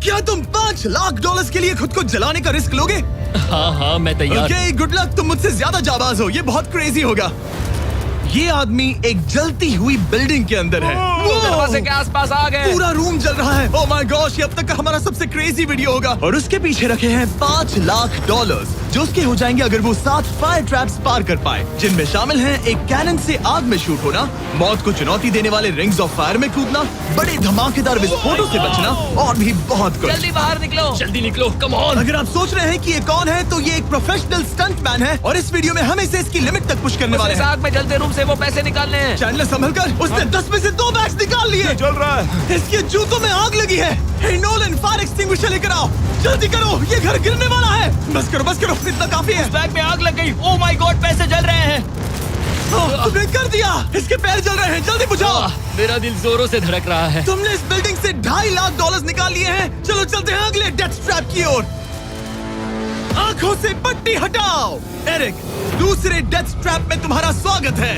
क्या तुम $5 लाख के लिए खुद को जलाने का रिस्क लोगे? हाँ मैं तैयार। Okay, good luck. तुम मुझसे ज्यादा जाबाज हो, ये बहुत क्रेजी होगा। ये आदमी एक जलती हुई बिल्डिंग के अंदर है। दरवाजे के आसपास आ गए। पूरा रूम जल रहा है। ओह माय गॉश, ये अब तक का हमारा सबसे क्रेजी वीडियो होगा। और उसके पीछे रखे हैं $5 लाख, जो उसके हो जाएंगे अगर वो 7 फायर ट्रैप्स पार कर पाए, जिनमें शामिल हैं एक कैनन से आग में शूट होना, मौत को चुनौती देने वाले रिंग्स ऑफ फायर में कूदना, बड़े धमाकेदार विस्फोटों से बचना और भी बहुत कुछ। जल्दी बाहर निकलो। जल्दी निकलो, कम ऑन। अगर आप सोच रहे हैं कि ये कौन है, तो ये एक प्रोफेशनल स्टंटमैन है और इस वीडियो में हम इसे इसकी लिमिट तक पुश करने वाले इस हैं। आग में जलते रूम से वो पैसे निकालने हैं। चैनल संभल कर, उसने 10 में से 2 बैग्स निकाल लिए। चल रहा है। इसके जूतों में आग लगी है। हे नोलन, फायर एक्सटिंग्विशर लेकर आओ, जल्दी करो, ये घर गिरने वाला है। बस करो, इतना काफी है। बैग में आग लग गई। ओह माय गॉड, पैसे जल रहे हैं। तुमने कर दिया। इसके पैर जल रहे हैं, जल्दी बुझाओ। मेरा दिल जोरों से धड़क रहा है। तुमने इस बिल्डिंग से $2.5 लाख निकाल लिए हैं। चलो चलते हैं अगले डेथ ट्रैप की ओर। आंखों से पट्टी हटाओ। एरिक, दूसरे डेथ ट्रैप में तुम्हारा स्वागत है।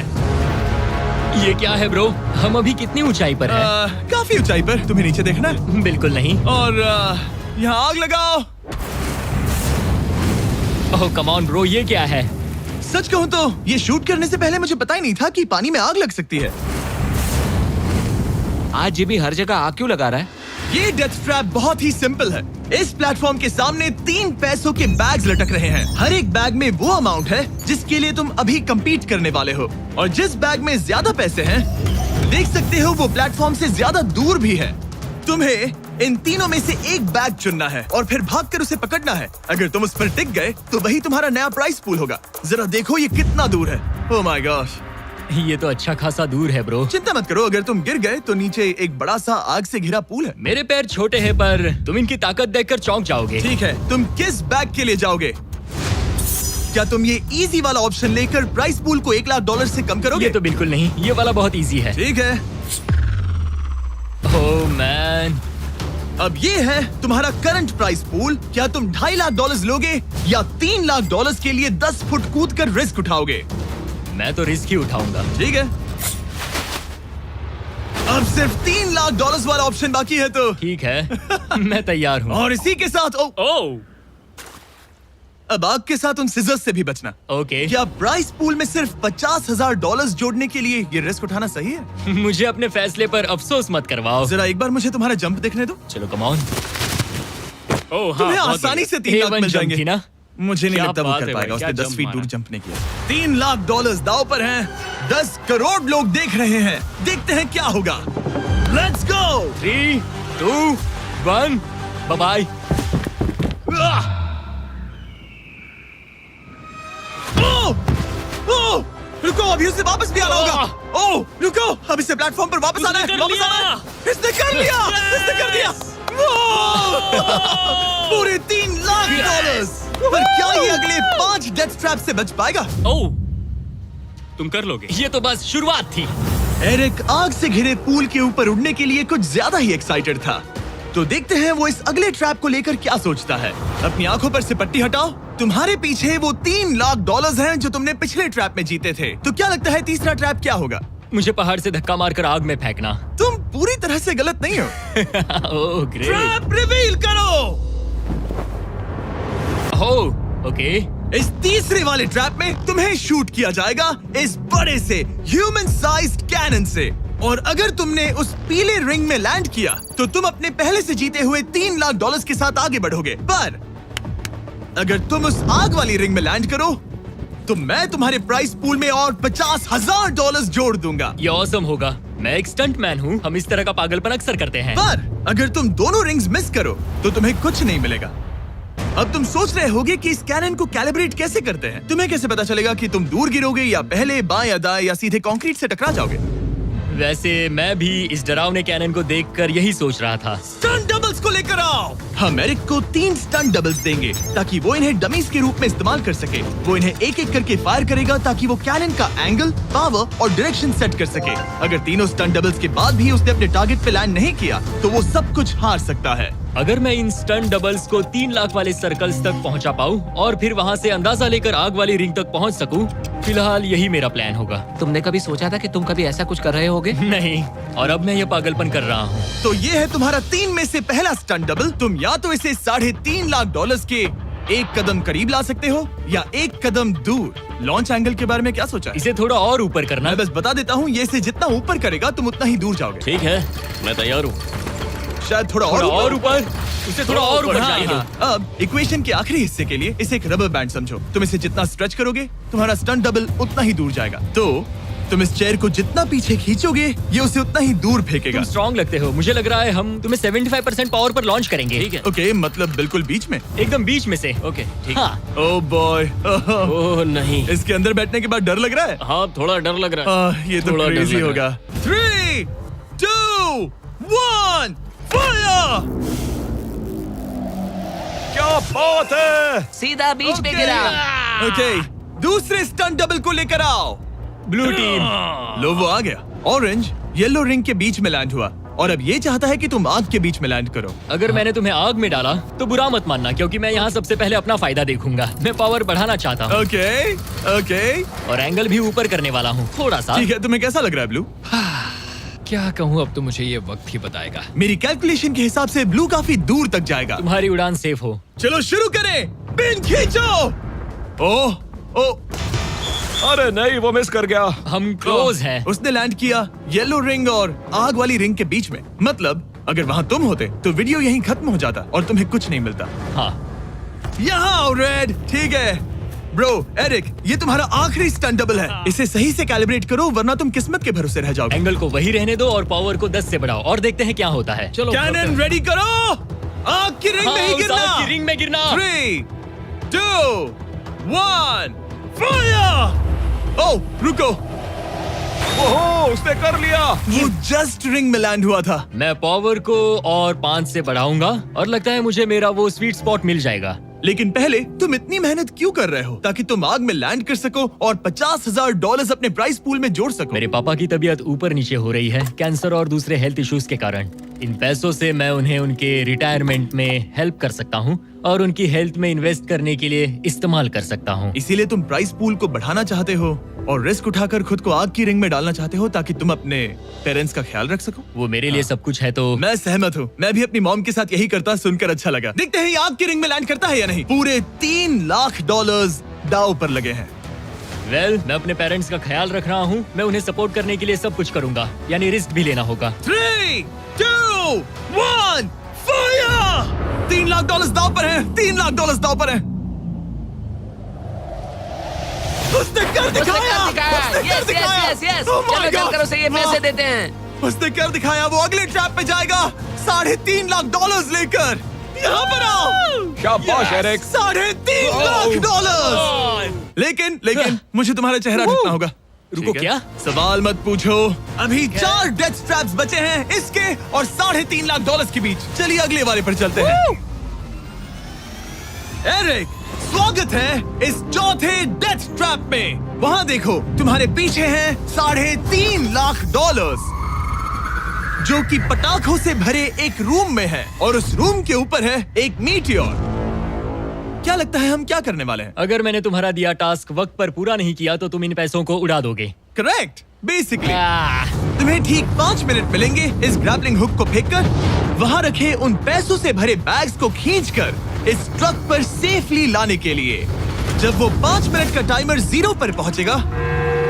ये क्या है ब्रो? हम अभी कितनी ऊंचाई पर हैं? काफी ऊंचाई पर। तुम्हें नीचे देखना है? बिल्कुल नहीं। और यहाँ आग लगाओ। ओह कम ऑन ब्रो, ये क्या है? सच कहूँ तो ये शूट करने से पहले मुझे पता ही नहीं था कि पानी में आग लग सकती है। आज ये भी हर जगह आग क्यों लगा रहा है? ये डेथ ट्रैप बहुत ही सिंपल है। इस प्लेटफॉर्म के सामने 3 पैसों के बैग्स लटक रहे हैं। हर एक बैग में वो अमाउंट है जिसके लिए तुम अभी compete करने वाले हो, और जिस बैग में ज्यादा पैसे हैं, देख सकते हो वो प्लेटफॉर्म से ज्यादा दूर भी है। तुम्हें इन तीनों में से एक बैग चुनना है और फिर भागकर उसे पकड़ना है। अगर तुम उस पर टिक गए तो वही तुम्हारा नया प्राइस पूल होगा। जरा देखो ये कितना दूर है। ओह माय गॉश, ये तो अच्छा खासा दूर है ब्रो। चिंता मत करो, अगर तुम गिर गए तो नीचे एक बड़ा सा आग से घिरा पूल है। मेरे पैर छोटे हैं पर तुम इनकी ताकत देखकर चौंक जाओगे। ठीक है, तुम किस बैग के लिए जाओगे? क्या तुम ये इजी वाला ऑप्शन लेकर प्राइस पूल को $1 लाख से कम करोगे? ये तो बिल्कुल नहीं, ये वाला बहुत इजी है। ठीक है, ओह मैन। अब ये है तुम्हारा करंट प्राइस पूल। क्या तुम $2.5 लाख लोगे या $3 लाख के लिए 10 फुट कूद कर रिस्क उठाओगे? मैं तो रिस्क ही उठाऊंगा। ठीक है, अब सिर्फ $3 लाख वाला ऑप्शन बाकी है तो ठीक है मैं तैयार हूँ। और इसी के साथ ओह अब आग के साथ उन सिजर्स से भी बचना। ओके। क्या प्राइस पूल में सिर्फ $50,000 जोड़ने के लिए ये रिस्क उठाना सही है? मुझे अपने फैसले पर अफसोस मत करवाओ। जरा एक बार मुझे तुम्हारा जंप देखने दो। चलो कम ऑन। ओह हाँ, तुम्हें बहुत आसानी बढ़िया। से 3 लाख A1 मिल जंप जाएंगे थी ना? मुझे नहीं क्या लगता वो बात कर है पाएगा। भाई, उसने क्या 10 फीट जंप दूर मारा। जंप नहीं किया। $3 लाख दाव पर हैं। 10 करोड़ लोग देख रहे हैं। देखते हैं क्या होगा। Let's go. 3, 2, 1, bye bye. रुको, अभी उसे वापस भी आना होगा। ओह रुको, अब इसे प्लेटफॉर्म पर वापस आना है। वापस आना है। इसने कर लिया। इसने कर दिया। पूरे $3 लाख। पर क्या ये अगले 5 डेथ ट्रैप से बच पाएगा? ओह तुम कर लोगे। ये तो बस शुरुआत थी। एरिक आग से घिरे पूल के ऊपर उड़ने के लिए कुछ ज्यादा ही एक्साइटेड था। तो देखते हैं वो इस अगले ट्रैप को लेकर क्या सोचता है। अपनी आंखों पर से पट्टी हटाओ। तुम्हारे पीछे वो $3 लाख हैं जो तुमने पिछले ट्रैप में जीते थे। तो क्या लगता है तीसरा ट्रैप क्या होगा? मुझे पहाड़ से धक्का मारकर आग में फेंकना। तुम पूरी तरह से गलत नहीं हो। Oh great. ट्रैप रिवील करो। Oh okay. इस तीसरे वाले ट्रैप में तुम्हें शूट किया जाएगा इस बड़े से ह्यूमन साइज्ड कैनन से, और अगर तुमने उस पीले रिंग में लैंड किया तो तुम अपने पहले से जीते हुए $3 लाख के साथ आगे बढ़ोगे। पर अगर तुम उस आग वाली रिंग में लैंड करो तो मैं तुम्हारे प्राइस पूल में और $50,000 जोड़ दूंगा। ये ऑसम होगा। मैं एक स्टंट मैन हूँ, हम इस तरह का पागलपन अक्सर करते हैं। पर अगर तुम दोनों रिंग्स मिस करो तो तुम्हें कुछ नहीं मिलेगा। अब तुम सोच रहे होगे कि इस कैनन को कैलिब्रेट कैसे करते हैं। तुम्हें कैसे पता चलेगा कि तुम दूर गिरोगे या पहले बाएं या दाएं या सीधे कंक्रीट से टकरा जाओगे? वैसे मैं भी इस डरावने कैनन को देखकर यही सोच रहा था। स्टंट डबल्स को लेकर आओ। हम एरिक को 3 स्टंट डबल्स देंगे ताकि वो इन्हें डमीज के रूप में इस्तेमाल कर सके। वो इन्हें एक एक करके फायर करेगा ताकि वो कैनन का एंगल, पावर और डायरेक्शन सेट कर सके। अगर तीनों स्टंट डबल्स के बाद भी उसने अपने टारगेट पे लैंड नहीं किया तो वो सब कुछ हार सकता है। अगर मैं इन स्टंट डबल्स को 3 लाख वाले सर्कल्स तक पहुंचा पाऊं और फिर वहां से अंदाजा लेकर आग वाली रिंग तक पहुंच सकूं, फिलहाल यही मेरा प्लान होगा। तुमने कभी सोचा था कि तुम कभी ऐसा कुछ कर रहे होगे? नहीं, और अब मैं ये पागलपन कर रहा हूँ। तो ये है तुम्हारा 3 में से पहला स्टंट डबल। तुम या तो इसे $3.5 लाख के एक कदम करीब ला सकते हो या एक कदम दूर। लॉन्च एंगल के बारे में क्या सोचा है? इसे थोड़ा और ऊपर करना। मैं बस बता देता हूँ, ये इसे जितना ऊपर करेगा तुम उतना ही दूर जाओगे। ठीक है, मैं तैयार हूँ। शायद थोड़ा और ऊपर, उसे थोड़ा और ऊपर हाँ, जाने दो। हाँ। अब इक्वेशन के आखिरी हिस्से के लिए इसे एक रबर बैंड समझो। तुम इसे जितना स्ट्रेच करोगे तुम्हारा स्टंट डबल उतना ही दूर जाएगा। तो तुम इस चेयर को जितना पीछे खींचोगे ये उसे उतना ही दूर फेंकेगा। तुम स्ट्रॉन्ग लगते हो। मुझे लग रहा है हम तुम्हें 75% पावर पर लॉन्च करेंगे। ठीक है, ओके, मतलब बिल्कुल बीच में। एकदम बीच में से। ओके, ठीक। हाँ, ओह बॉय, ओह नहीं। इसके अंदर बैठने के बाद डर लग रहा है। हाँ, थोड़ा डर लग रहा है। ये तो थोड़ा डर क्रेजी लग रहा होगा। 3, 2, 1, फायर! क्या बात है! सीधा बीच में गिरा। ओके, दूसरे स्टंट डबल को लेकर आओ। Blue team. लो वो आ गया। ऑरेंज येलो रिंग के बीच में लैंड हुआ और अब ये चाहता है कि तुम आग के बीच में लैंड करो। अगर मैंने तुम्हें आग में डाला तो बुरा मत मानना, क्योंकि मैं यहाँ सबसे पहले अपना फायदा देखूंगा। मैं पावर बढ़ाना चाहता हूँ ओके, ओके, और एंगल भी ऊपर करने वाला हूँ थोड़ा सा। ठीक है। तुम्हें कैसा लग रहा है ब्लू? क्या कहूँ, अब तो मुझे ये वक्त ही बताएगा। मेरी कैलकुलेशन के हिसाब से ब्लू काफी दूर तक जाएगा। तुम्हारी उड़ान सेफ हो। चलो शुरू करें। पिन खींचो। ओह, ओह, अरे नहीं, वो मिस कर गया। हम क्लोज हैं। उसने लैंड किया येलो रिंग और आग वाली रिंग के बीच में। मतलब अगर वहाँ तुम होते तो वीडियो यहीं खत्म हो जाता और तुम्हें कुछ नहीं मिलता। हाँ, यहाँ आओ रेड। ठीक है ब्रो। एरिक, ये तुम्हारा आखिरी स्टंट डबल है। इसे सही से कैलिब्रेट करो वरना तुम किस्मत के भरोसे रह जाओगे। एंगल को वही रहने दो और पावर को 10 से बढ़ाओ और देखते हैं क्या होता है। चलो, कैनन रेडी करो। आग की रिंग में ही उस गिरना। आग की रिंग में गिरना। 3, 2, 1, फायर! ओह, रुको। ओहो, उसने कर लिया। वो जस्ट रिंग में लैंड हुआ था। मैं पावर को और 5 से बढ़ाऊंगा और लगता है मुझे मेरा वो स्वीट स्पॉट मिल जाएगा। लेकिन पहले तुम इतनी मेहनत क्यों कर रहे हो? ताकि तुम आग में लैंड कर सको और $50,000 अपने प्राइस पूल में जोड़ सको। मेरे पापा की तबीयत ऊपर नीचे हो रही है, कैंसर और दूसरे हेल्थ इश्यूज के कारण। इन पैसों से मैं उन्हें उनके रिटायरमेंट में हेल्प कर सकता हूँ और उनकी हेल्थ में इन्वेस्ट करने के लिए इस्तेमाल कर सकता हूँ। इसीलिए तुम प्राइस पूल को बढ़ाना चाहते हो और रिस्क उठाकर खुद को आग की रिंग में डालना चाहते हो ताकि तुम अपने पेरेंट्स का ख्याल रख सको। वो मेरे लिए सब कुछ है तो मैं सहमत हूँ। मैं भी अपनी मॉम के साथ यही करता, सुनकर अच्छा लगा। देखते हैं ये आग की रिंग में लैंड करता है या नहीं। पूरे $3 लाख दांव पर लगे हैं। मैं अपने पेरेंट्स का ख्याल रख रहा हूँ। मैं उन्हें सपोर्ट करने के लिए सब कुछ करूंगा, यानी रिस्क भी लेना होगा। 3, 2, 1, फायर! $3 लाख दांव पर है। $3 लाख दांव पर है। उसने कर दिखाया। Yes yes yes. Oh my चलो God! चलकर उसे ये पैसे वाह! देते हैं। उसने कर दिखाया। वो अगले ट्रैप पे जाएगा $3.5 लाख लेकर। यहाँ पर आओ। शाबाश एरिक। $3.5 लाख। लेकिन मुझे तुम्हारा चेहरा ढकना होगा। रुको, ठीक है? क्या? सवाल मत पूछो। अभी 4 डेथ स्ट्रैप्स बचे हैं, इसके और $3.5 लाख के बीच। चलिए अगले वाले पर चलते हैं। एरिक, स्वागत है इस चौथे डेथ ट्रैप में। वहाँ देखो, तुम्हारे पीछे हैं $3.5 लाख, जो कि पटाखों से भरे एक रूम में है और उस रूम के ऊपर है एक मीटियोर। क्या लगता है हम क्या करने वाले हैं? अगर मैंने तुम्हारा दिया टास्क वक्त पर पूरा नहीं किया तो तुम इन पैसों को उड़ा दोगे। करेक्ट। बेसिकली आह, तुम्हें ठीक 5 मिनट मिलेंगे इस ग्रैपलिंग हुक को फेंककर वहाँ रखे उन पैसों से भरे बैग्स को खींचकर इस ट्रक पर सेफली लाने के लिए। जब वो 5 मिनट का टाइमर 0 पर पहुंचेगा,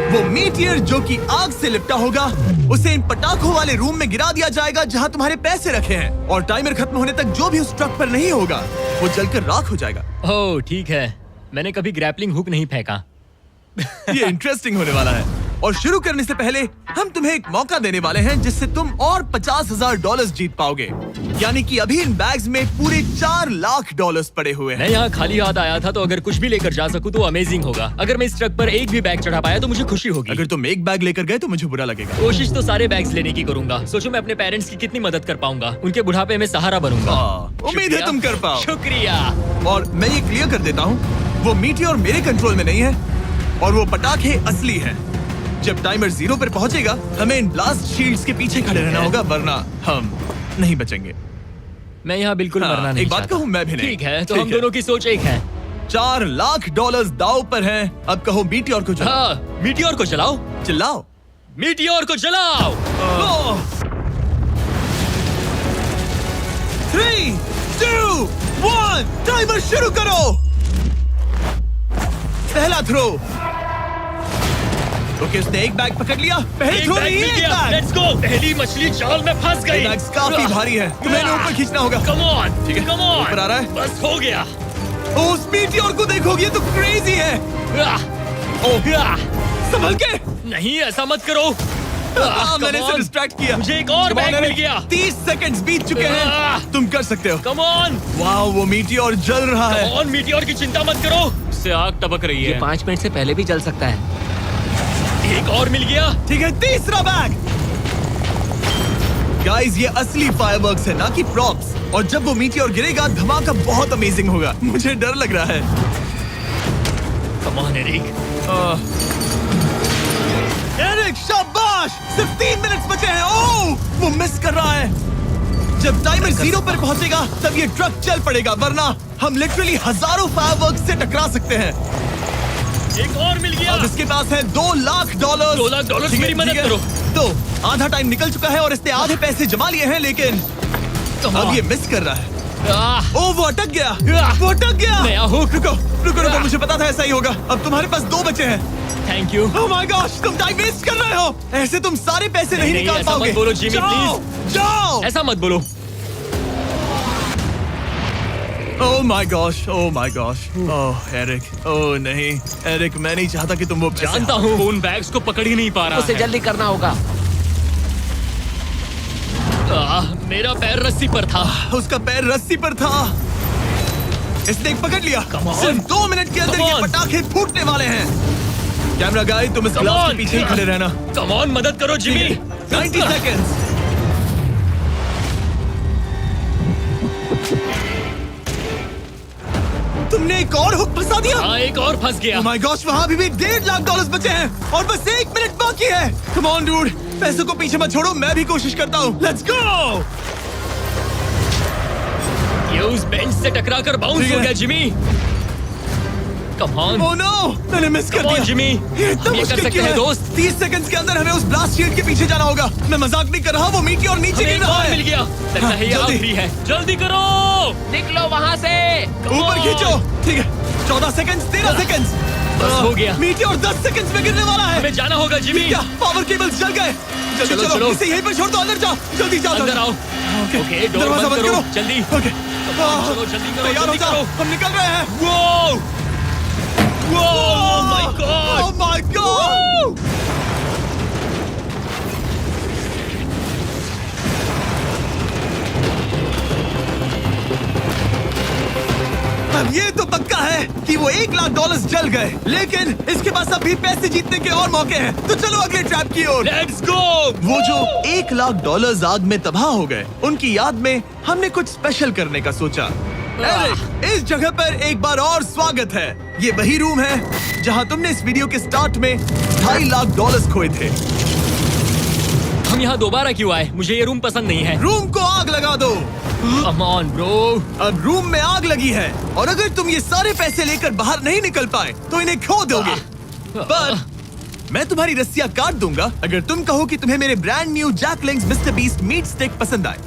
वो मीटियर जो कि आग से लिपटा होगा उसे इन पटाखों वाले रूम में गिरा दिया जाएगा जहाँ तुम्हारे पैसे रखे हैं। और टाइमर खत्म होने तक जो भी उस ट्रक पर नहीं होगा वो जलकर राख हो जाएगा। ओह ठीक है, मैंने कभी ग्रैपलिंग हुक नहीं फेंका। ये इंटरेस्टिंग होने वाला है। और शुरू करने से पहले हम तुम्हें एक मौका देने वाले हैं जिससे तुम और $50,000 जीत पाओगे। यानी कि अभी इन बैग्स में पूरे $4 लाख पड़े हुए हैं। मैं यहाँ खाली हाथ आया था, तो अगर कुछ भी लेकर जा सकूं तो अमेजिंग होगा। अगर मैं इस ट्रक पर एक भी बैग चढ़ा पाया तो मुझे खुशी होगी। अगर तुम एक बैग लेकर गए तो मुझे बुरा लगेगा। कोशिश तो सारे बैग्स लेने की करूंगा। सोचो मैं अपने पेरेंट्स की कितनी मदद कर पाऊंगा। उनके बुढ़ापे में सहारा बनूंगा। उम्मीद है शुक्रिया। तुम कर पाओ। शुक्रिया। और मैं ये क्लियर कर देता हूँ, वो मीटियोर मेरे कंट्रोल में नहीं है और वो पटाखे असली हैं। जब टाइमर 0 पर पहुंचेगा हमें इन ब्लास्ट शील्ड्स के पीछे खड़े रहना होगा, वरना हम नहीं बचेंगे। मैं यहाँ बिल्कुल हाँ, मरना नहीं एक बात चाहता। कहूँ, मैं भी नहीं। ठीक है, तो ठीक हम है। दोनों की सोच एक है। $4 लाख दाव पर हैं। अब कहो मीटियोर को चलाओ। हाँ, मीटियोर को चलाओ। चिल्लाओ। मीटियोर को चलाओ। 3, 2, 1 टाइमर शुरू करो। पहला थ्रो। ओके, उसने एक बैग पकड़ लिया। पहले थ्रो में एक बैग। Let's go. पहली मछली जाल में फंस गई। बैग्स काफी भारी है, तुम्हें इन्हें ऊपर खींचना होगा। कम ऑन, ठीक है, कम ऑन। ऊपर आ रहा है। बस हो गया। ओ, उस मीटियोर को देखोगे, ये तो क्रेजी है। संभल के। नहीं, ऐसा मत करो। मैंने इसे डिस्ट्रैक्ट किया। मुझे एक और बैग मिल गया। 30 सेकंड्स बीत चुके हैं। तुम कर सकते हो। Come on. वाओ, वो मीटियोर जल रहा है। कम ऑन, मीटियोर की चिंता मत करो। उससे आग टपक रही है। 5 मिनट से पहले भी जल सकता है। एक और मिल गया। ठीक है, तीसरा बैग। गाइस, ये असली फायरवर्क्स है, ना कि प्रॉप्स। और जब वो मीटियोर गिरेगा, धमाका बहुत अमेजिंग होगा। मुझे डर लग रहा है। Come on Eric. एरिक, शाबाश! सिर्फ 3 मिनट्स बचे हैं। ओह, वो मिस कर रहा है। जब टाइमर 0 पर पहुंचेगा, तब ये ट्रक चल पड़ेगा, वरना हम लिटरली हजारों फायरवर्क्स से टकरा सकते हैं। एक और मिल गया। अब इसके पास है $2 लाख। $2 लाख ठीक है, मेरी मदद ठीक है। करो। तो आधा टाइम निकल चुका है और इसने आधे पैसे जमा लिए हैं, लेकिन अब ये मिस कर रहा है। ओह, वो अटक गया। वो अटक गया। नया हुक। रुको रुको रुको, मुझे पता था ऐसा ही होगा। अब तुम्हारे पास 2 बचे हैं। Thank you. Oh my gosh, तुम टाइम वेस्ट कर रहे हो। ऐसे तुम सारे पैसे नहीं निकाल ऐसा पाओगे। मत बोलो जिमी, जाओ, प्लीज। जाओ। ऐसा मत बोलो। Oh my gosh, oh my gosh. Oh Eric, oh नहीं एरिक, मैं नहीं चाहता कि तुम वो पैसे जानता हूँ उन बैग्स को पकड़ ही नहीं पा रहा उसे है। जल्दी करना होगा। मेरा पैर रस्सी पर था। उसका पैर रस्सी पर था। इसने एक पकड़ लिया। Come on. सिर्फ 2 मिनट के अंदर Come ये on. पटाखे फूटने वाले हैं। कैमरा गाय, तुम इस Come ग्लास on. के पीछे ही खड़े रहना। कम ऑन, मदद करो जिमी। 90 सेकेंड्स। तुमने एक और हुक फंसा दिया। हाँ, एक और फंस गया। Oh my gosh, वहाँ अभी भी $1.5 लाख बचे हैं और बस 1 मिनट बाकी है। Come on, dude, पैसों को पीछे मत छोड़ो, मैं भी कोशिश करता हूँ। Let's go! ये उस बेंच से टकरा कर बाउंस ठीक हो है। गया Jimmy. Come on. Oh no, मैंने मिस कर Come on, दिया। जिमी। ये इतना हम ये कर मुश्किल सकते क्यों हैं, है? दोस्त। 30 सेकंड्स के अंदर हमें उस ब्लास्ट शील्ड के पीछे जाना होगा। मैं मजाक नहीं कर रहा, वो मीटियोर नीचे हमें गिर एक रहा और है। मिल गया। लगता है ये जल्दी। आखिरी है। जल्दी करो। निकलो वहाँ से। Come ऊपर on. खींचो। ठीक है, 14 सेकंड्स, 13 सेकंड्स। बस हो गया। मीटियोर 10 सेकंड्स में गिरने वाला है। हमें जाना होगा जिमी। क्या पावर केबल्स जल गए? जल्दी चलो, चलो, चलो। इसे यहीं पर छोड़ दो, अंदर जाओ। जल्दी जाओ, अंदर जल्दी। आओ। ओके, ओके, डोर दरवाजा बंद बंद करो। करो। जल्दी। ओके, चलो, जल्दी करो, तैयार हो जल्दी जाओ, करो। हम निकल रहे हैं। Whoa! Oh my God! Oh my God! अब ये तो पक्का है कि वो $1 लाख जल गए, लेकिन इसके पास अभी पैसे जीतने के और मौके हैं। तो चलो अगले ट्रैप की ओर। Let's go! वो जो $1 लाख आग में तबाह हो गए, उनकी याद में हमने कुछ स्पेशल करने का सोचा। एरिक, इस जगह पर एक बार और स्वागत है। ये वही रूम है जहां तुमने इस वीडियो के स्टार्ट में $2.5 लाख खोए थे। हम यहाँ दोबारा क्यों आए? मुझे ये रूम पसंद नहीं है। रूम को आग लगा दो। Come on, bro. अब रूम में आग लगी है और अगर तुम ये सारे पैसे लेकर बाहर नहीं निकल पाए तो इन्हें खो दोगे। पर मैं तुम्हारी रस्सियां काट दूंगा अगर तुम कहो कि तुम्हें मेरे brand new Jack Links mister Beast meat stick पसंद आए।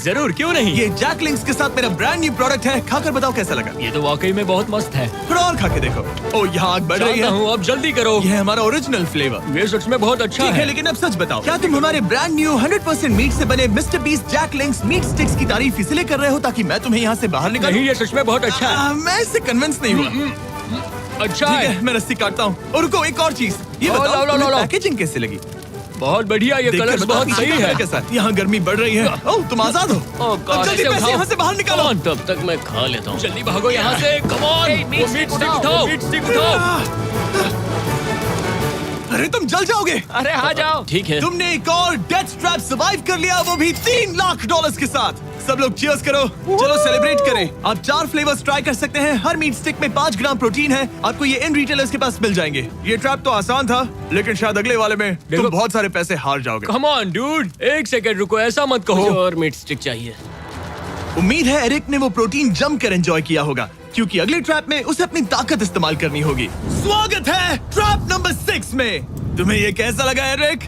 जरूर, क्यों नहीं? ये जैकलिंग्स के साथ मेरा ब्रांड न्यू प्रोडक्ट है, खाकर बताओ कैसा लगा। ये तो वाकई में बहुत मस्त है। थोड़ा और खा के देखो। ओ, यहाँ आग बढ़ रही जानता है। हूँ, अब जल्दी करो। ये है हमारा ओरिजिनल फ्लेवर। ये सच में बहुत अच्छा ठीक है, है। लेकिन अब सच बताओ, क्या तुम हमारे ब्रांड न्यू 100% मीट से बने मिस्टर बीस्ट जैकलिंग्स मीट स्टिक्स की तारीफ इसलिए कर रहे हो ताकि मैं तुम्हें यहाँ से बाहर निकालूं? नहीं, ये सच में बहुत अच्छा है। मैं इससे कन्विंस नहीं हुआ। अच्छा ठीक है। है, मैं रस्सी काटता हूँ। और रुको, एक और चीज, ये लो, लो, बताओ लो, तुम्हें लो। पैकेजिंग कैसे लगी? बहुत बढ़िया, ये देखकर कलर्स बताओ बहुत पीछे सही का है। कैसा? यहाँ गर्मी बढ़ रही है। ओह, तुम आजाद हो। अब जल्दी पैसे यहाँ से बाहर निकालो। तब तक मैं खा लेता हूँ। जल्दी भागो यहाँ से। कम ऑन, मीट वो स्टिक मीट स्टिक उठाओ, उठाओ। वो मीट स्टिक उठाओ। अरे तुम जल जाओगे। अरे आ जाओ। ठीक है। तुमने एक और डेथ ट्रैप सर्वाइव कर लिया, वो भी $3 लाख के साथ। सब लोग चीयर्स करो। चलो सेलिब्रेट करें। आप 4 फ्लेवर्स ट्राई कर सकते हैं। हर मीट स्टिक में 5 ग्राम प्रोटीन है। आपको ये इन रिटेलर्स के पास मिल जाएंगे। ये ट्रैप तो आसान था, लेकिन शायद अगले वाले में तुम देखो। बहुत सारे पैसे हार जाओगे। कम ऑन डूड, एक सेकंड रुको, ऐसा मत कहो। और मीट स्टिक चाहिए। उम्मीद है एरिक ने वो प्रोटीन जमकर एंजॉय किया होगा, क्योंकि अगले ट्रैप में उसे अपनी ताकत इस्तेमाल करनी होगी। स्वागत है ट्रैप नंबर 6 में। तुम्हें ये कैसा लगा एरिक?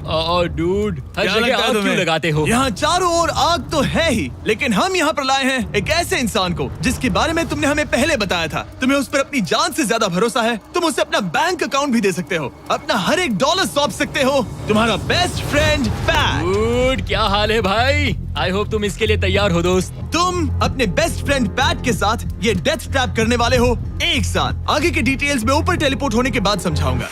डूड, हर क्या जगह लगता है आग क्यों तुम्हें? लगाते हो? यहाँ चारों ओर आग तो है ही, लेकिन हम यहाँ पर लाए हैं एक ऐसे इंसान को जिसके बारे में तुमने हमें पहले बताया था। तुम्हें उस पर अपनी जान से ज्यादा भरोसा है। तुम उसे अपना बैंक अकाउंट भी दे सकते हो, अपना हर एक डॉलर सौंप सकते हो। तुम्हारा बेस्ट फ्रेंड पैट। डूड, क्या हाल है भाई? आई होप तुम इसके लिए तैयार हो दोस्त। तुम अपने बेस्ट फ्रेंड पैट के साथ ये डेथ ट्रैप करने वाले हो एक साथ। आगे के डिटेल्स में ऊपर टेलीपोर्ट होने के बाद समझाऊंगा।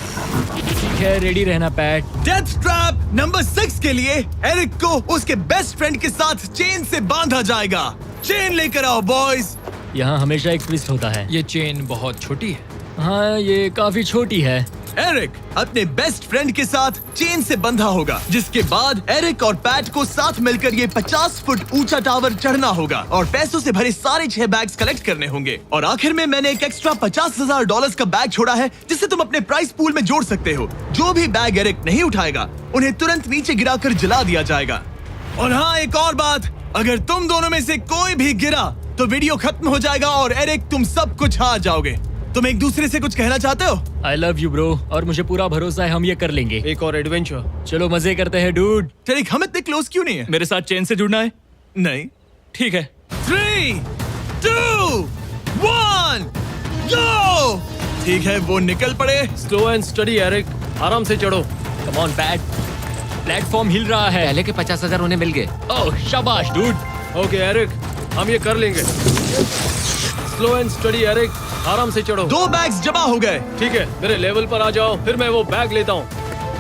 ठीक है, रेडी रहना पैट। डेथ ट्रैप नंबर 6 के लिए एरिक को उसके बेस्ट फ्रेंड के साथ चेन से बांधा जाएगा। चेन लेकर आओ बॉयज। यहाँ हमेशा एक ट्विस्ट होता है। ये चेन बहुत छोटी है। हाँ, ये काफी छोटी है। एरिक अपने बेस्ट फ्रेंड के साथ चेन से बंधा होगा, जिसके बाद एरिक और पैट को साथ मिलकर ये 50 फुट ऊंचा टावर चढ़ना होगा और पैसों से भरे सारे 6 बैग्स कलेक्ट करने होंगे। और आखिर में मैंने एक एक्स्ट्रा $50,000 का बैग छोड़ा है, जिसे तुम अपने प्राइस पूल में जोड़ सकते हो। जो भी बैग एरिक नहीं उठाएगा, उन्हें तुरंत नीचे गिराकर जला दिया जाएगा। और हाँ, एक और बात, अगर तुम दोनों में से कोई भी गिरा तो वीडियो खत्म हो जाएगा और एरिक तुम सब कुछ हार जाओगे। तुम एक दूसरे से कुछ कहना चाहते हो? आई लव यू ब्रो, और मुझे पूरा भरोसा है हम ये कर लेंगे। एक और एडवेंचर। चलो मजे करते हैं डूड। टेरिक, हम इतने क्लोज क्यों नहीं है? मेरे साथ चेन से जुड़ना है? नहीं। ठीक है। 3, 2, 1, गो! ठीक है, वो निकल पड़े। स्लो एंड स्टडी एरिक, आराम से चढ़ो। कम ऑन पैट, प्लेटफॉर्म हिल रहा है। पहले के 50,000 उन्हें मिल गए। ओह शाबाश डूड। ओके एरिक, हम ये कर लेंगे। स्लो एंड स्टडी एरिक, आराम से चढ़ो। 2 बैग्स जमा हो गए। ठीक है, मेरे लेवल पर आ जाओ, फिर मैं वो बैग लेता हूँ।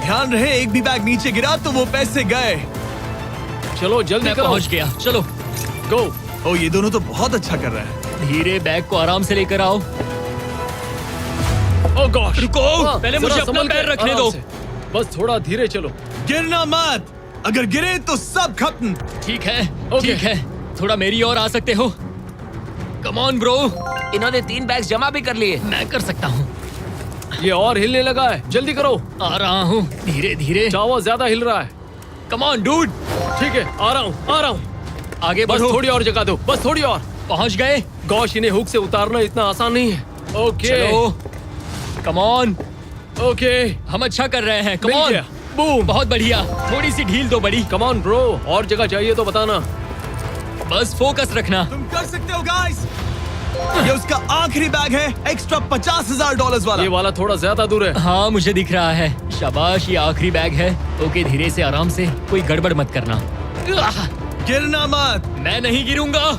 ध्यान रहे, एक भी बैग नीचे गिरा तो वो पैसे गए। चलो जल्दी मैं करो। पहुंच गया, चलो। गो। ओ, ये दोनों तो बहुत अच्छा कर रहे हैं। धीरे बैग को आराम से लेकर आओ। ओह गॉश, रुको, पहले मुझे जरा अपना संभल के, पैर रखने आराम दो। से। बस थोड़ा धीरे चलो। गिरना मत, अगर गिरे तो सब खत्म। ठीक है, ओके। ठीक है, थोड़ा मेरी ओर आ सकते हो? कम ऑन ब्रो, इन्होंने 3 बैग्स जमा भी कर लिए। मैं कर सकता हूँ। ये और हिलने लगा है, जल्दी करो। आ रहा हूँ, धीरे धीरे। टावर ज्यादा हिल रहा है। कम ऑन डूड, ठीक है, आ रहा हूँ, आ रहा हूँ। आगे बस बढ़ो। थोड़ी और जगह दो, बस थोड़ी और। पहुँच गए। गॉश, इन्हें हुक से उतारना इतना आसान नहीं है। ओके चलो, कम ऑन, ओके, हम अच्छा कर रहे हैं। कम मिल ऑन, गया। बूम। बहुत बढ़िया। थोड़ी सी ढील दो बड़ी। कम ऑन ब्रो, और जगह चाहिए तो बताना। बस फोकस रखना। तुम कर सकते हो गाइस। ये उसका आखिरी बैग है, एक्स्ट्रा $50,000 वाला। ये वाला थोड़ा ज्यादा दूर है। हाँ, मुझे दिख रहा है। शाबाश, ये आखिरी बैग है। ओके, धीरे से, आराम से, कोई गड़बड़ मत करना। गिरना मत। मैं नहीं गिरूंगा।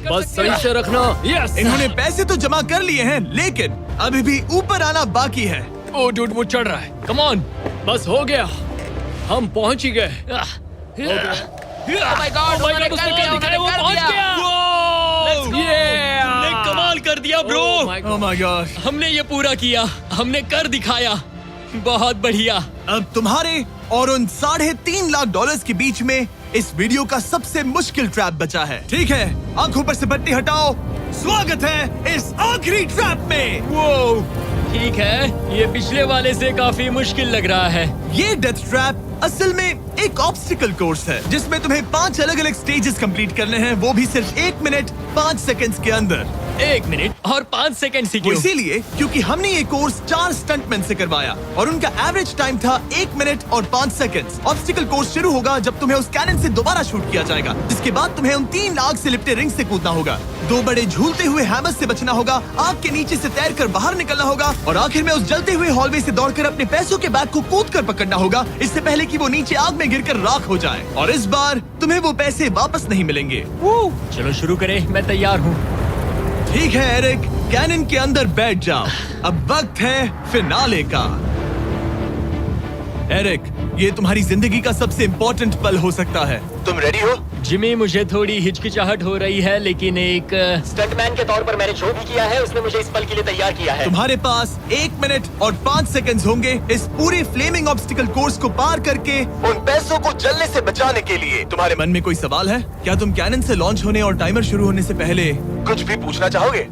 बस सही से रखना। यस। इन्होंने पैसे तो जमा कर लिए हैं, लेकिन अभी भी ऊपर आना बाकी है। ओ डूड, वो चढ़ रहा है। Come on. बस हो गया, हम पहुंच ही गए। Oh my God, उन्होंने कर लिया, उन्होंने कर दिया। Yeah! हमने कमाल कर दिया bro. Oh my Oh my gosh। हमने ये पूरा किया, हमने कर दिखाया। बहुत बढ़िया। अब तुम्हारे और उन $3.5 लाख के बीच में इस वीडियो का सबसे मुश्किल ट्रैप बचा है। ठीक है, आंखों पर से पट्टी हटाओ। स्वागत है इस आखिरी ट्रैप में। वो ठीक है, ये पिछले वाले से काफी मुश्किल लग रहा है। ये डेथ ट्रैप असल में एक ऑब्स्टिकल कोर्स है, जिसमें तुम्हें 5 अलग-अलग स्टेजेस कंप्लीट करने हैं, वो भी सिर्फ 1 मिनट 5 सेकंड्स के अंदर। 1 मिनट और 5 सेकंड से वो क्यों? इसीलिए क्योंकि हमने ये कोर्स 4 स्टंटमैन से करवाया और उनका एवरेज टाइम था 1 मिनट और 5 सेकंड्स। ऑब्स्टिकल कोर्स शुरू होगा जब तुम्हें उस कैनन से दोबारा शूट किया जाएगा, जिसके बाद तुम्हें उन 3 आग से लिपटे रिंग से कूदना होगा, 2 बड़े झूलते हुए हैमर से बचना होगा, आग के नीचे से तैरकर बाहर निकलना होगा और आखिर में उस जलते हुए हॉलवे से दौड़कर अपने पैसों के बैग को कूदकर पकड़ना होगा, इससे पहले कि वो नीचे आग में गिरकर राख हो जाए। और इस बार तुम्हें वो पैसे वापस नहीं मिलेंगे। चलो शुरू करें, मैं तैयार हूँ। ठीक है एरिक, कैनन के अंदर बैठ जाओ। अब वक्त है फिनाले का। एरिक, ये तुम्हारी जिंदगी का सबसे इम्पोर्टेंट पल हो सकता है। तुम रेडी हो? जिमी, मुझे थोड़ी हिचकिचाहट हो रही है, लेकिन एक स्टंटमैन के तौर पर मैंने जो भी किया है उसने मुझे इस पल के लिए तैयार किया है। तुम्हारे पास 1 मिनट और 5 सेकंड्स होंगे इस पूरे फ्लेमिंग ऑब्स्टिकल कोर्स को पार करके उन पैसों को जलने से बचाने के लिए। तुम्हारे मन में कोई सवाल है? क्या तुम कैनन से लॉन्च होने और टाइमर शुरू होने से पहले कुछ भी पूछना चाहोगे?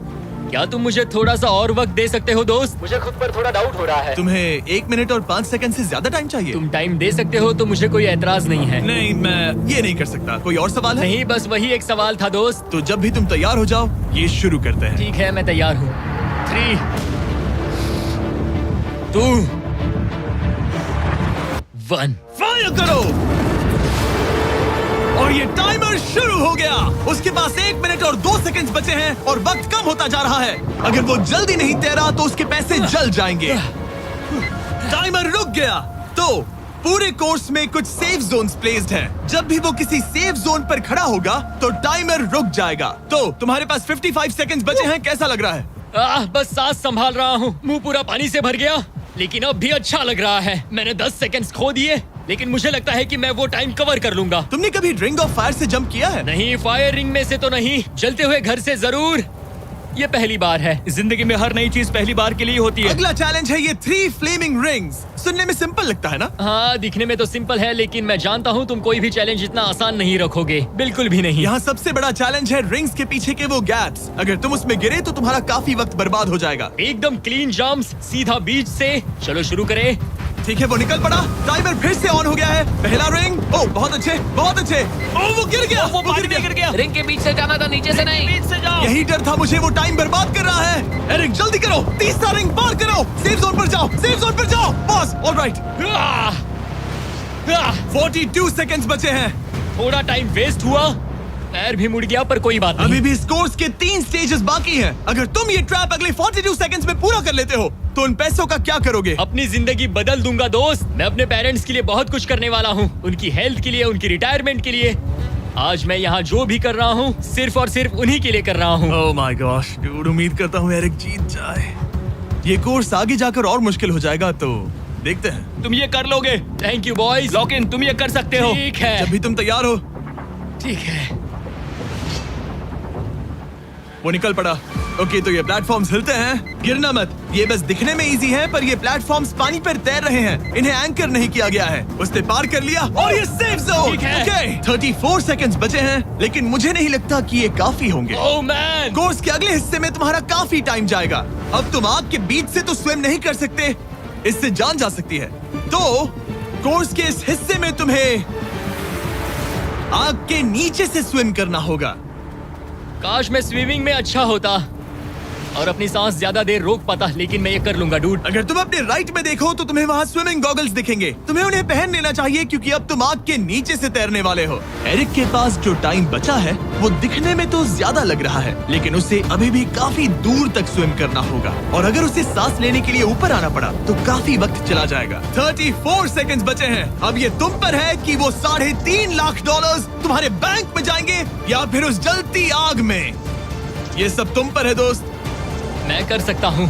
क्या तुम मुझे थोड़ा सा और वक्त दे सकते हो दोस्त? मुझे खुद पर थोड़ा डाउट हो रहा है। तुम्हें 1 मिनट और 5 सेकंड से ज्यादा टाइम चाहिए? तुम टाइम दे सकते हो तो मुझे कोई एतराज नहीं है। नहीं, मैं ये नहीं कर सकता। कोई और सवाल है? नहीं, बस वही एक सवाल था दोस्त। तो जब भी तुम तैयार हो जाओ, ये शुरू करते हैं। ठीक है, मैं तैयार हूँ। 3, 2, 1। फायर करो। और ये टाइमर शुरू हो गया। उसके पास 1 मिनट और 2 सेकंड बचे हैं और वक्त कम होता जा रहा है। अगर वो जल्दी नहीं तैरा तो उसके पैसे जल जाएंगे। टाइमर रुक गया। तो पूरे कोर्स में कुछ सेफ जोन्स प्लेस्ड हैं। जब भी वो किसी सेफ जोन पर खड़ा होगा तो टाइमर रुक जाएगा। तो तुम्हारे पास 55 सेकंड बचे हैं। कैसा लग रहा है? बस सांस संभाल रहा हूँ। मुंह पूरा पानी से भर गया, लेकिन अब भी अच्छा लग रहा है। मैंने 10 सेकंड्स खो दिए, लेकिन मुझे लगता है कि मैं वो टाइम कवर कर लूंगा। तुमने कभी रिंग ऑफ फायर से जंप किया है? नहीं, फायर रिंग में से तो नहीं, जलते हुए घर से जरूर। ये पहली बार है। जिंदगी में हर नई चीज पहली बार के लिए होती है। अगला चैलेंज है ये 3 फ्लेमिंग रिंग्स। सुनने में सिंपल लगता है ना? हाँ, दिखने में तो सिंपल है, लेकिन मैं जानता हूँ तुम कोई भी चैलेंज इतना आसान नहीं रखोगे। बिल्कुल भी नहीं। यहाँ सबसे बड़ा चैलेंज है रिंग्स के पीछे के वो गैप्स। अगर तुम उसमें गिरे तो तुम्हारा काफी वक्त बर्बाद हो जाएगा। एकदम क्लीन जंप्स, सीधा बीच से। चलो शुरू करें। ठीक है, वो निकल पड़ा। टाइमर फिर से ऑन हो गया है। पहला रिंग। ओह, बहुत अच्छे, बहुत अच्छे। ओह, वो गिर गया। वो पानी में गिर गया। रिंग के बीच से जाना था, नीचे से नहीं। बीच से जाओ। यही डर था मुझे, वो टाइम बर्बाद कर रहा है। एरिक जल्दी करो, तीसरा रिंग पार करो। सेफ जोन पर जाओ, सेफ जोन पर जाओ। Boss, alright. 42 सेकंड्स बचे हैं। थोड़ा टाइम वेस्ट हुआ, पैर भी मुड़ गया, पर कोई बात नहीं। अभी भी इस कोर्स के 3 स्टेजेस बाकी हैं। अगर तुम ये ट्रैप अगले 42 सेकंड्स में पूरा कर लेते हो तो उन पैसों का क्या करोगे? अपनी जिंदगी बदल दूंगा दोस्त। मैं अपने पेरेंट्स के लिए बहुत कुछ करने वाला हूँ, उनकी हेल्थ के लिए, उनकी रिटायरमेंट के लिए। आज मैं यहाँ जो भी कर रहा हूँ सिर्फ और सिर्फ उन्हीं के लिए कर रहा हूँ। ओह माय गॉश डूड, उम्मीद करता हूँ एरिक जीत जाए। ये कोर्स आगे जाकर और मुश्किल हो जाएगा, तो देखते हैं। तुम ये कर लोगे। Thank you boys. Lock in, तुम ये कर सकते हो। ठीक है, जब भी तुम तैयार हो। ठीक है। वो निकल पड़ा। ओके, तो ये प्लेटफॉर्म्स हिलते हैं। गिरना मत। ये बस दिखने में इजी है, पर ये प्लेटफॉर्म्स पानी पर तैर रहे हैं। इन्हें एंकर नहीं किया गया है। उसने पार कर लिया और ये सेफ जोन। ठीक है। ओके, 34 सेकंड्स बचे हैं, लेकिन मुझे नहीं लगता कि ये काफी होंगे। ओह मैन, कोर्स के अगले हिस्से में तुम्हारा काफी टाइम जाएगा। अब तुम आग के बीच से तो स्विम नहीं कर सकते, इससे जान जा सकती है। तो कोर्स के इस हिस्से में तुम्हें आग के नीचे से स्विम करना होगा। काश मैं स्विमिंग में अच्छा होता और अपनी सांस ज्यादा देर रोक पाता, लेकिन मैं ये कर लूंगा डूड। अगर तुम अपने राइट में देखो तो तुम्हें वहाँ स्विमिंग गॉगल्स दिखेंगे। तुम्हें उन्हें पहन लेना चाहिए, क्योंकि अब तुम आग के नीचे से तैरने वाले हो। एरिक के पास जो टाइम बचा है वो दिखने में तो ज्यादा लग रहा है, लेकिन उसे अभी भी काफी दूर तक स्विम करना होगा। और अगर उसे सांस लेने के लिए ऊपर आना पड़ा तो काफी वक्त चला जाएगा। 34 सेकंड्स बचे हैं। अब ये तुम पर है कि वो $3.5 लाख तुम्हारे बैंक में जाएंगे या फिर उस जलती आग में। ये सब तुम पर है दोस्त। मैं कर सकता हूँ।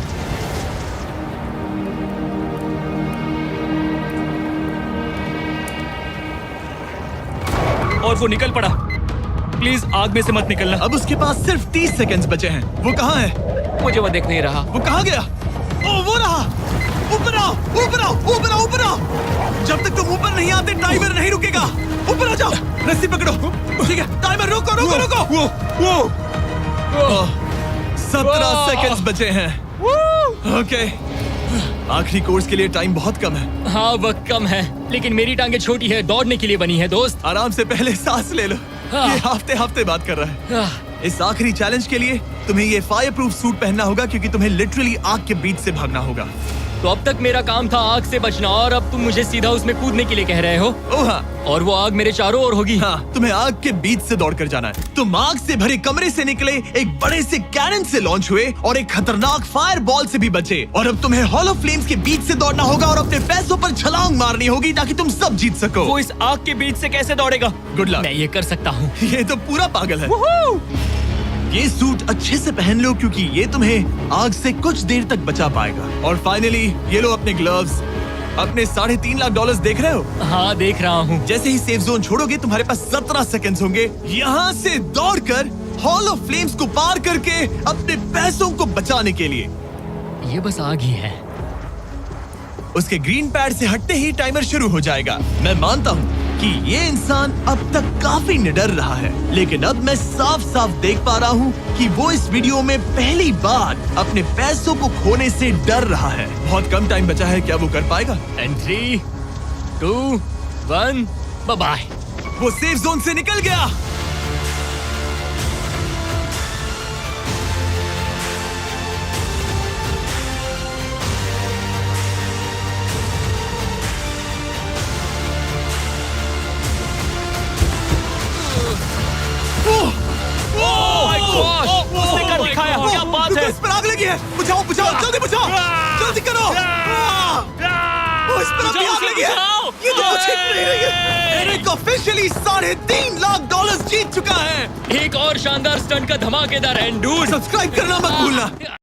और वो निकल पड़ा। प्लीज आग में से मत निकलना। अब उसके पास सिर्फ 30 सेकंड्स बचे हैं। वो कहाँ है? मुझे वो दिख नहीं रहा। वो कहाँ गया? ओ, वो रहा। ऊपर आओ, ऊपर आओ, ऊपर आओ, ऊपर आओ। जब तक तुम ऊपर नहीं आते टाइमर नहीं रुकेगा। ऊपर आ जाओ, रस्सी पकड़ो। ठीक है, टाइमर रुको, रुको, रुको। 17 सेकंड्स बचे हैं। ओके, आखिरी कोर्स के लिए टाइम बहुत कम है। हाँ, वक्त कम है, लेकिन मेरी टांगे छोटी है, दौड़ने के लिए बनी है दोस्त। आराम से पहले सांस ले लो। ये हफ्ते हफ्ते बात कर रहा है। इस आखिरी चैलेंज के लिए तुम्हें ये फायर प्रूफ सूट पहनना होगा, क्योंकि तुम्हें लिटरली आग के बीच से भागना होगा। तो अब तक मेरा काम था आग से बचना, और अब तुम मुझे सीधा उसमें कूदने के लिए कह रहे हो। ओह हाँ, और वो आग मेरे चारों ओर होगी। हाँ, तुम्हें आग के बीच से दौड़ कर जाना है। तुम आग से भरे कमरे से निकले, एक बड़े से कैनन से लॉन्च हुए और एक खतरनाक फायर बॉल से भी बचे। और अब तुम्हें हॉलो फ्लेम्स के बीच से दौड़ना होगा और अपने पैसों पर छलांग मारनी होगी ताकि तुम सब जीत सको। वो इस आग के बीच से कैसे दौड़ेगा? Good luck. मैं ये कर सकता हूँ। ये तो पूरा पागल है। ये सूट अच्छे से पहन लो, क्योंकि ये तुम्हें आग से कुछ देर तक बचा पाएगा। और फाइनली ये लो अपने ग्लव्स। अपने $3.5 लाख देख रहे हो? हाँ, देख रहा हूँ। जैसे ही सेफ जोन छोड़ोगे तुम्हारे पास 17 सेकंड्स होंगे यहाँ से दौड़कर हॉल ऑफ फ्लेम्स को पार करके अपने पैसों को बचाने के लिए। ये बस आग ही है। उसके ग्रीन पैड से हटते ही टाइमर शुरू हो जाएगा। मैं मानता हूँ कि ये इंसान अब तक काफी निडर रहा है, लेकिन अब मैं साफ साफ देख पा रहा हूँ कि वो इस वीडियो में पहली बार अपने पैसों को खोने से डर रहा है। बहुत कम टाइम बचा है, क्या वो कर पाएगा? And 3, 2, 1, bye. वो सेफ जोन से निकल गया। उसने कर दिखाया, क्या बात है? इस पर आग लगी है। बुझाओ बुझाओ, जल्दी बुझाओ, जल्दी करो। इस पर अभी आग लगी है। ये तो कुछ हिट नहीं रही है। एरिक ऑफिशियली $3.5 लाख जीत चुका है। एक और शानदार स्टंट का धमाकेदार एंड डूड। सब्सक्राइब करना मत भूलना।